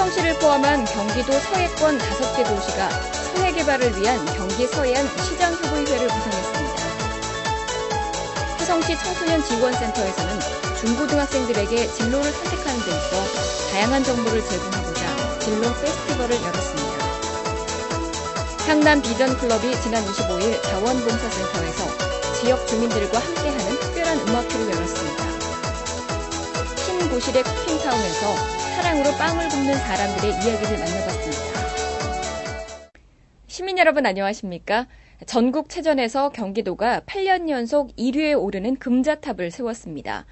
화성시를 포함한 경기도 서해권 5개 도시가 서해 개발을 위한 경기 서해안 시장협의회를 구성했습니다. 화성시 청소년지원센터에서는 중고등학생들에게 진로를 선택하는 데 있어 다양한 정보를 제공하고자 진로 페스티벌을 열었습니다. 향남 비전클럽이 지난 25일 자원봉사센터에서 지역 주민들과 함께하는 특별한 음악회를 열었습니다. 신고실의 쿠킹타운에서 사랑으로 빵을 굽는 사람들의 이야기를 만나봤습니다. 시민 여러분 안녕하십니까? 전국체전에서 경기도가 8년 연속 1위에 오르는 금자탑을 세웠습니다.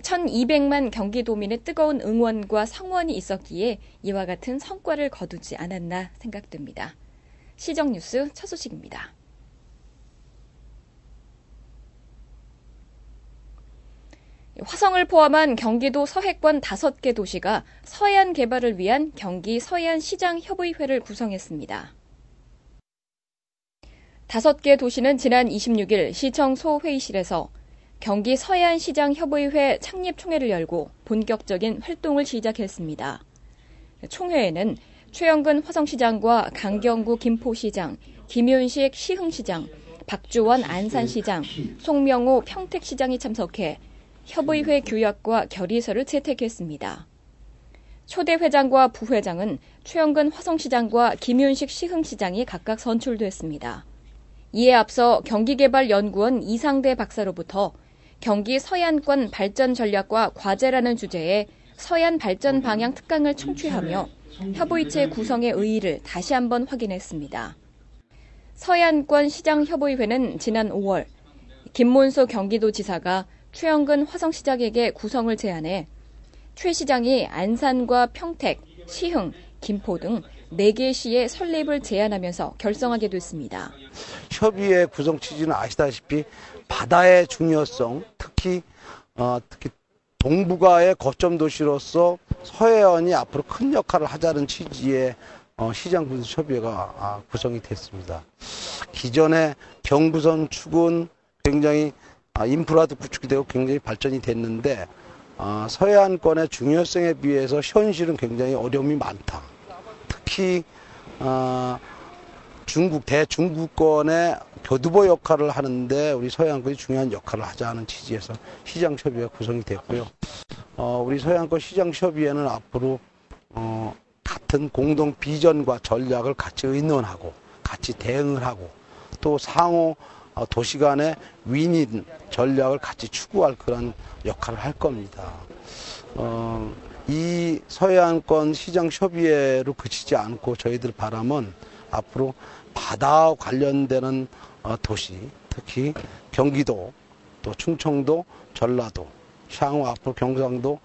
1200만 경기도민의 뜨거운 응원과 성원이 있었기에 이와 같은 성과를 거두지 않았나 생각됩니다. 시정뉴스 첫 소식입니다. 화성을 포함한 경기도 서해권 5개 도시가 서해안 개발을 위한 경기 서해안 시장협의회를 구성했습니다. 5개 도시는 지난 26일 시청 소회의실에서 경기 서해안 시장협의회 창립 총회를 열고 본격적인 활동을 시작했습니다. 총회에는 최영근 화성시장과 강경구 김포시장, 김윤식 시흥시장, 박주원 안산시장, 송명호 평택시장이 참석해 협의회 규약과 결의서를 채택했습니다. 초대 회장과 부회장은 최영근 화성시장과 김윤식 시흥시장이 각각 선출됐습니다. 이에 앞서 경기개발연구원 이상대 박사로부터 경기 서해안권 발전 전략과 과제라는 주제의 서해안 발전 방향 특강을 청취하며 협의체 구성의 의의를 다시 한번 확인했습니다. 서해안권 시장협의회는 지난 5월 김문수 경기도지사가 최영근 화성시장에게 구성을 제안해 최 시장이 안산과 평택, 시흥, 김포 등 4개 시의 설립을 제안하면서 결성하게 됐습니다. 협의회 구성 취지는 아시다시피 바다의 중요성, 특히 동북아의 거점 도시로서 서해안이 앞으로 큰 역할을 하자는 취지의 시장군수협의회가 구성이 됐습니다. 기존의 경부선 축은 굉장히 인프라도 구축이 되고 굉장히 발전이 됐는데 서해안권의 중요성에 비해서 현실은 굉장히 어려움이 많다. 특히 대중국권의 교두보 역할을 하는데 우리 서해안권이 중요한 역할을 하자는 취지에서 시장협의회가 구성이 됐고요. 우리 서해안권 시장협의회는 앞으로 같은 공동 비전과 전략을 같이 의논하고 같이 대응을 하고 또 상호 도시 간의 윈윈 전략을 같이 추구할 그런 역할을 할 겁니다. 이 서해안권 시장협의회로 그치지 않고 저희들 바람은 앞으로 바다와 관련되는 도시, 특히 경기도, 또 충청도, 전라도, 향후 앞으로 경상도,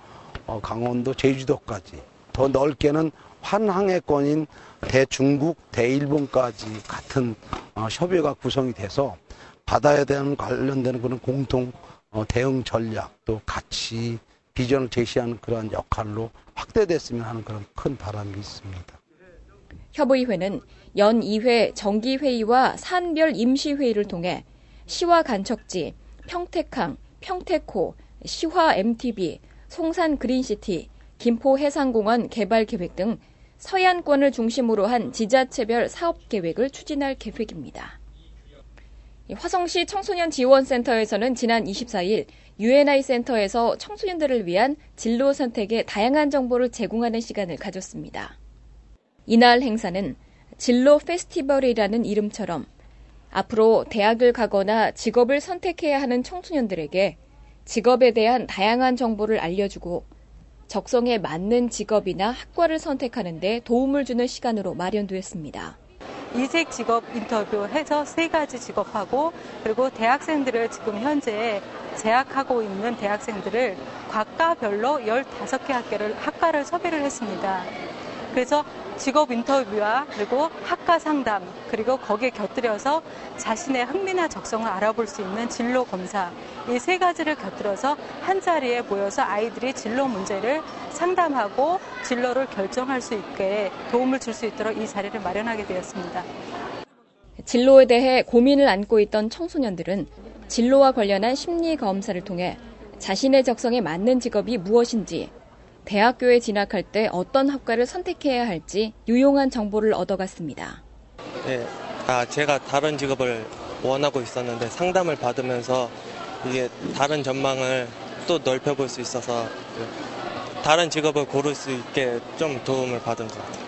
강원도, 제주도까지 더 넓게는 환항해권인 대중국, 대일본까지 같은 협의회가 구성이 돼서 바다에 대한 관련되는 그런 공통 대응 전략, 또 가치, 비전을 제시하는 그러한 역할로 확대됐으면 하는 그런 큰 바람이 있습니다. 협의회는 연 2회 정기회의와 산별 임시회의를 통해 시화 간척지, 평택항, 평택호, 시화 MTB, 송산 그린시티, 김포 해상공원 개발 계획 등 서해안권을 중심으로 한 지자체별 사업 계획을 추진할 계획입니다. 화성시 청소년지원센터에서는 지난 24일 UNI 센터에서 청소년들을 위한 진로 선택의 다양한 정보를 제공하는 시간을 가졌습니다. 이날 행사는 진로 페스티벌이라는 이름처럼 앞으로 대학을 가거나 직업을 선택해야 하는 청소년들에게 직업에 대한 다양한 정보를 알려주고 적성에 맞는 직업이나 학과를 선택하는 데 도움을 주는 시간으로 마련됐습니다. 이색 직업 인터뷰해서 3가지 직업하고 그리고 대학생들을 지금 현재 재학하고 있는 대학생들을 학과별로 15개 학과를 섭외를 했습니다. 그래서 직업 인터뷰와 그리고 학과 상담 그리고 거기에 곁들여서 자신의 흥미나 적성을 알아볼 수 있는 진로 검사 이 3가지를 곁들여서 한 자리에 모여서 아이들이 진로 문제를 상담하고 진로를 결정할 수 있게 도움을 줄 수 있도록 이 자리를 마련하게 되었습니다. 진로에 대해 고민을 안고 있던 청소년들은 진로와 관련한 심리 검사를 통해 자신의 적성에 맞는 직업이 무엇인지 대학교에 진학할 때 어떤 학과를 선택해야 할지 유용한 정보를 얻어갔습니다. 네, 제가 다른 직업을 원하고 있었는데 상담을 받으면서 이게 다른 전망을 또 넓혀볼 수 있어서 다른 직업을 고를 수 있게 좀 도움을 받은 것 같아요.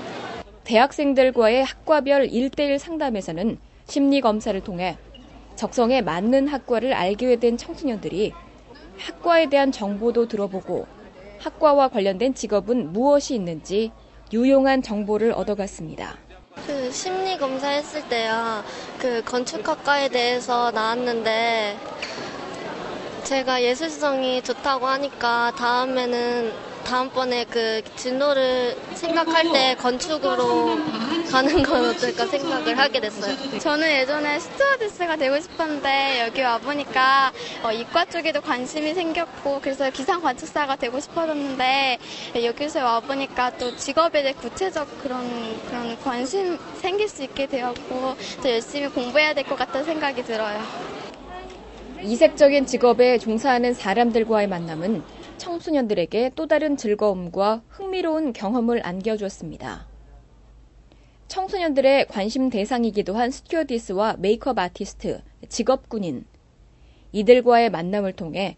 대학생들과의 학과별 1:1 상담에서는 심리검사를 통해 적성에 맞는 학과를 알게 된 청소년들이 학과에 대한 정보도 들어보고 학과와 관련된 직업은 무엇이 있는지 유용한 정보를 얻어갔습니다. 심리 검사 했을 때요. 건축학과에 대해서 나왔는데 제가 예술성이 좋다고 하니까 다음번에 진로를 생각할 때 건축으로 가는 건 어떨까 생각을 하게 됐어요. 저는 예전에 스튜어디스가 되고 싶었는데 여기 와보니까 이과 쪽에도 관심이 생겼고 그래서 기상관측사가 되고 싶어졌는데 여기서 와보니까 또 직업에 대해 구체적 그런 관심 생길 수 있게 되었고 더 열심히 공부해야 될 것 같다는 생각이 들어요. 이색적인 직업에 종사하는 사람들과의 만남은 청소년들에게 또 다른 즐거움과 흥미로운 경험을 안겨주었습니다. 청소년들의 관심 대상이기도 한 스튜어디스와 메이크업 아티스트, 직업군인. 이들과의 만남을 통해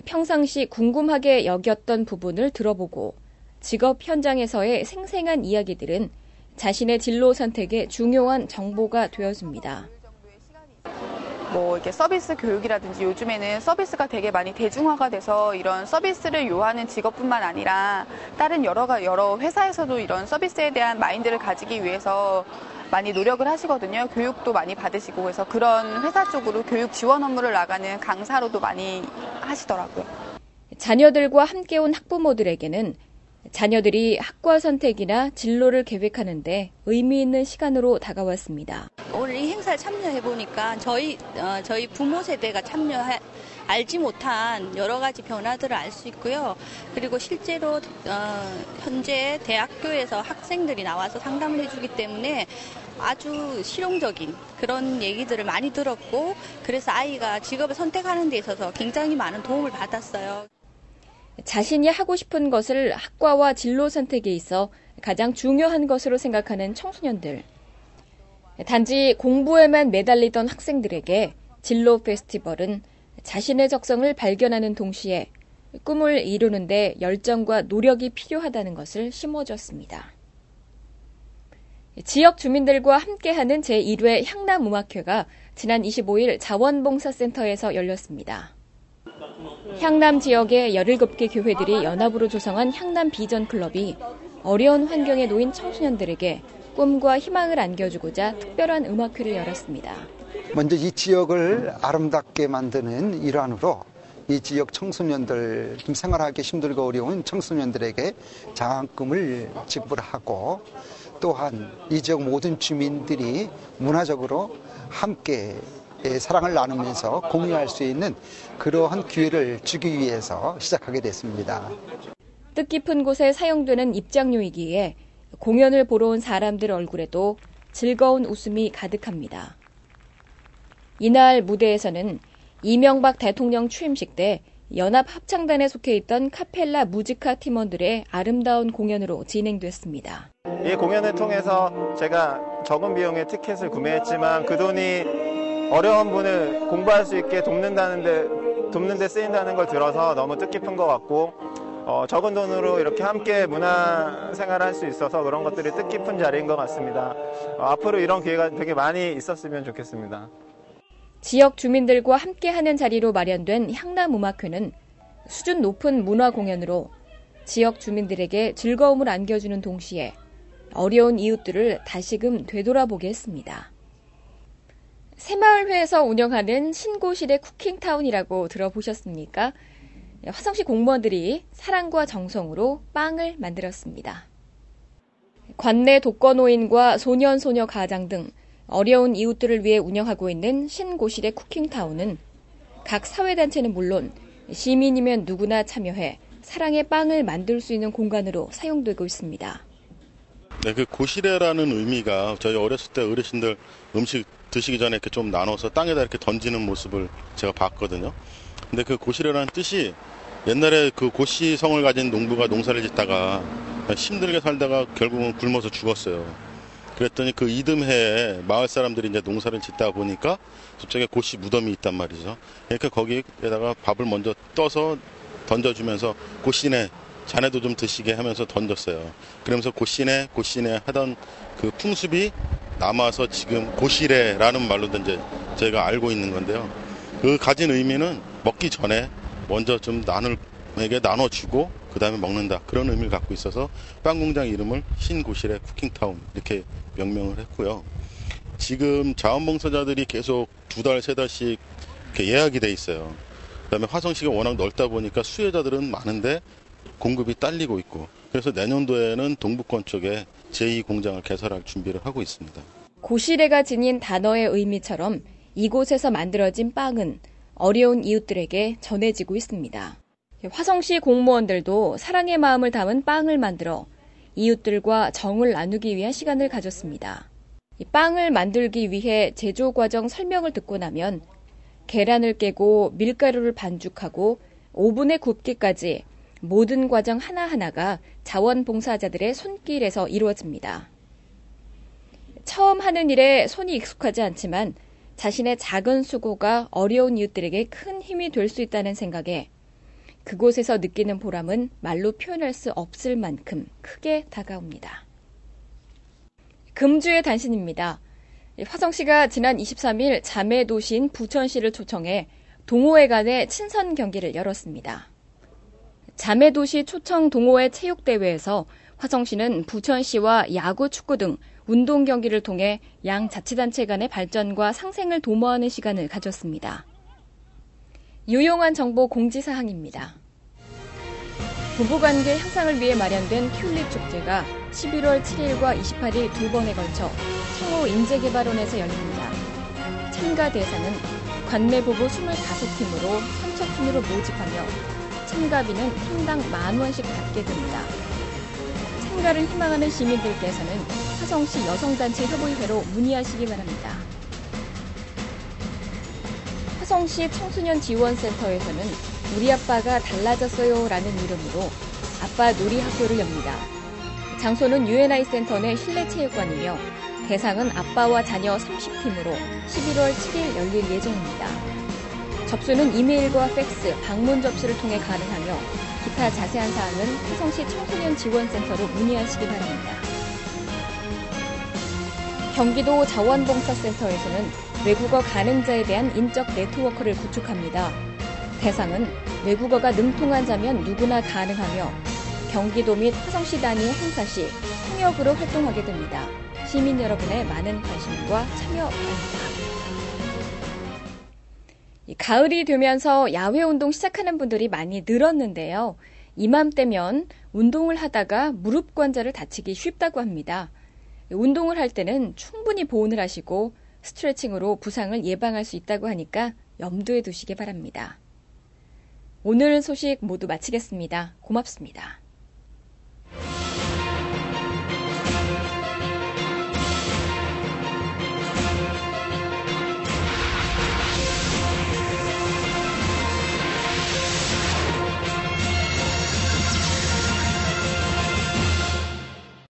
평상시 궁금하게 여겼던 부분을 들어보고 직업 현장에서의 생생한 이야기들은 자신의 진로 선택에 중요한 정보가 되어줍니다. 이렇게 서비스 교육이라든지 요즘에는 서비스가 되게 많이 대중화가 돼서 이런 서비스를 요하는 직업뿐만 아니라 다른 여러 회사에서도 이런 서비스에 대한 마인드를 가지기 위해서 많이 노력을 하시거든요. 교육도 많이 받으시고 그래서 그런 회사 쪽으로 교육 지원 업무를 나가는 강사로도 많이 하시더라고요. 자녀들과 함께 온 학부모들에게는 자녀들이 학과 선택이나 진로를 계획하는데 의미 있는 시간으로 다가왔습니다. 오늘 이 행사를 참여해보니까 저희 부모 세대가 알지 못한 여러 가지 변화들을 알 수 있고요. 그리고 실제로 현재 대학교에서 학생들이 나와서 상담을 해주기 때문에 아주 실용적인 그런 얘기들을 많이 들었고 그래서 아이가 직업을 선택하는 데 있어서 굉장히 많은 도움을 받았어요. 자신이 하고 싶은 것을 학과와 진로 선택에 있어 가장 중요한 것으로 생각하는 청소년들. 단지 공부에만 매달리던 학생들에게 진로 페스티벌은 자신의 적성을 발견하는 동시에 꿈을 이루는 데 열정과 노력이 필요하다는 것을 심어줬습니다. 지역 주민들과 함께하는 제1회 향남음악회가 지난 25일 자원봉사센터에서 열렸습니다. 향남 지역의 17개 교회들이 연합으로 조성한 향남 비전 클럽이 어려운 환경에 놓인 청소년들에게 꿈과 희망을 안겨주고자 특별한 음악회를 열었습니다. 먼저 이 지역을 아름답게 만드는 일환으로 이 지역 청소년들, 좀 생활하기 힘들고 어려운 청소년들에게 장학금을 지불하고 또한 이 지역 모든 주민들이 문화적으로 함께 사랑을 나누면서 공유할 수 있는 그러한 기회를 주기 위해서 시작하게 됐습니다. 뜻깊은 곳에 사용되는 입장료이기에 공연을 보러 온 사람들 얼굴에도 즐거운 웃음이 가득합니다. 이날 무대에서는 이명박 대통령 취임식 때 연합합창단에 속해 있던 카펠라 무지카 팀원들의 아름다운 공연으로 진행됐습니다. 이 공연을 통해서 제가 적은 비용의 티켓을 구매했지만 그 돈이 어려운 분을 공부할 수 있게 돕는 데 쓰인다는 걸 들어서 너무 뜻깊은 것 같고 적은 돈으로 이렇게 함께 문화 생활을 할 수 있어서 그런 것들이 뜻깊은 자리인 것 같습니다. 앞으로 이런 기회가 되게 많이 있었으면 좋겠습니다. 지역 주민들과 함께하는 자리로 마련된 향남음악회는 수준 높은 문화 공연으로 지역 주민들에게 즐거움을 안겨주는 동시에 어려운 이웃들을 다시금 되돌아보게 했습니다. 새마을회에서 운영하는 신고실의 쿠킹타운이라고 들어보셨습니까? 화성시 공무원들이 사랑과 정성으로 빵을 만들었습니다. 관내 독거노인과 소년소녀 가장 등 어려운 이웃들을 위해 운영하고 있는 신고실의 쿠킹타운은 각 사회단체는 물론 시민이면 누구나 참여해 사랑의 빵을 만들 수 있는 공간으로 사용되고 있습니다. 네, 그 고시래라는 의미가 저희 어렸을 때 어르신들 음식 드시기 전에 이렇게 좀 나눠서 땅에다 이렇게 던지는 모습을 제가 봤거든요. 근데 그 고시래라는 뜻이 옛날에 그 고시성을 가진 농부가 농사를 짓다가 힘들게 살다가 결국은 굶어서 죽었어요. 그랬더니 그 이듬해에 마을 사람들이 이제 농사를 짓다 보니까 저쪽에 고시 무덤이 있단 말이죠. 그러니까 거기에다가 밥을 먼저 떠서 던져주면서 고시네 자네도 좀 드시게 하면서 던졌어요. 그러면서 고시네 하던 그 풍습이 남아서 지금 고시래라는 말로도 이제 저희가 알고 있는 건데요. 그 가진 의미는 먹기 전에 먼저 좀 나눌에게 나눠주고 그 다음에 먹는다. 그런 의미를 갖고 있어서 빵 공장 이름을 신고시래 쿠킹타운 이렇게 명명을 했고요. 지금 자원봉사자들이 계속 2달, 3달씩 이렇게 예약이 돼 있어요. 그 다음에 화성시가 워낙 넓다 보니까 수혜자들은 많은데 공급이 딸리고 있고 그래서 내년도에는 동북권 쪽에 제2공장을 개설할 준비를 하고 있습니다. 고시래가 지닌 단어의 의미처럼 이곳에서 만들어진 빵은 어려운 이웃들에게 전해지고 있습니다. 화성시 공무원들도 사랑의 마음을 담은 빵을 만들어 이웃들과 정을 나누기 위한 시간을 가졌습니다. 이 빵을 만들기 위해 제조 과정 설명을 듣고 나면 계란을 깨고 밀가루를 반죽하고 오븐에 굽기까지 모든 과정 하나하나가 자원봉사자들의 손길에서 이루어집니다. 처음 하는 일에 손이 익숙하지 않지만 자신의 작은 수고가 어려운 이웃들에게 큰 힘이 될 수 있다는 생각에 그곳에서 느끼는 보람은 말로 표현할 수 없을 만큼 크게 다가옵니다. 금주의 단신입니다. 화성시가 지난 23일 자매 도시인 부천시를 초청해 동호회 간의 친선 경기를 열었습니다. 자매 도시 초청 동호회 체육대회에서 화성시는 부천시와 야구, 축구 등 운동 경기를 통해 양 자치단체 간의 발전과 상생을 도모하는 시간을 가졌습니다. 유용한 정보 공지사항입니다. 부부관계 향상을 위해 마련된 튤립 축제가 11월 7일과 28일 2번에 걸쳐 청호 인재개발원에서 열립니다. 참가 대상은 관내 부부 25팀으로 3척팀으로 모집하며 참가비는 인당 10,000원씩 받게 됩니다. 참가를 희망하는 시민들께서는 화성시 여성단체 협의회로 문의하시기 바랍니다. 화성시 청소년지원센터에서는 우리 아빠가 달라졌어요 라는 이름으로 아빠 놀이학교를 엽니다. 장소는 UNI 센터 내 실내체육관이며 대상은 아빠와 자녀 30팀으로 11월 7일 열릴 예정입니다. 접수는 이메일과 팩스, 방문 접수를 통해 가능하며 기타 자세한 사항은 화성시 청소년지원센터로 문의하시기 바랍니다. 경기도 자원봉사센터에서는 외국어 가능자에 대한 인적 네트워크를 구축합니다. 대상은 외국어가 능통한 자면 누구나 가능하며 경기도 및 화성시 단위의 행사 시 통역으로 활동하게 됩니다. 시민 여러분의 많은 관심과 참여 바랍니다. 가을이 되면서 야외 운동 시작하는 분들이 많이 늘었는데요. 이맘때면 운동을 하다가 무릎 관절을 다치기 쉽다고 합니다. 운동을 할 때는 충분히 보온을 하시고 스트레칭으로 부상을 예방할 수 있다고 하니까 염두에 두시기 바랍니다. 오늘 소식 모두 마치겠습니다. 고맙습니다.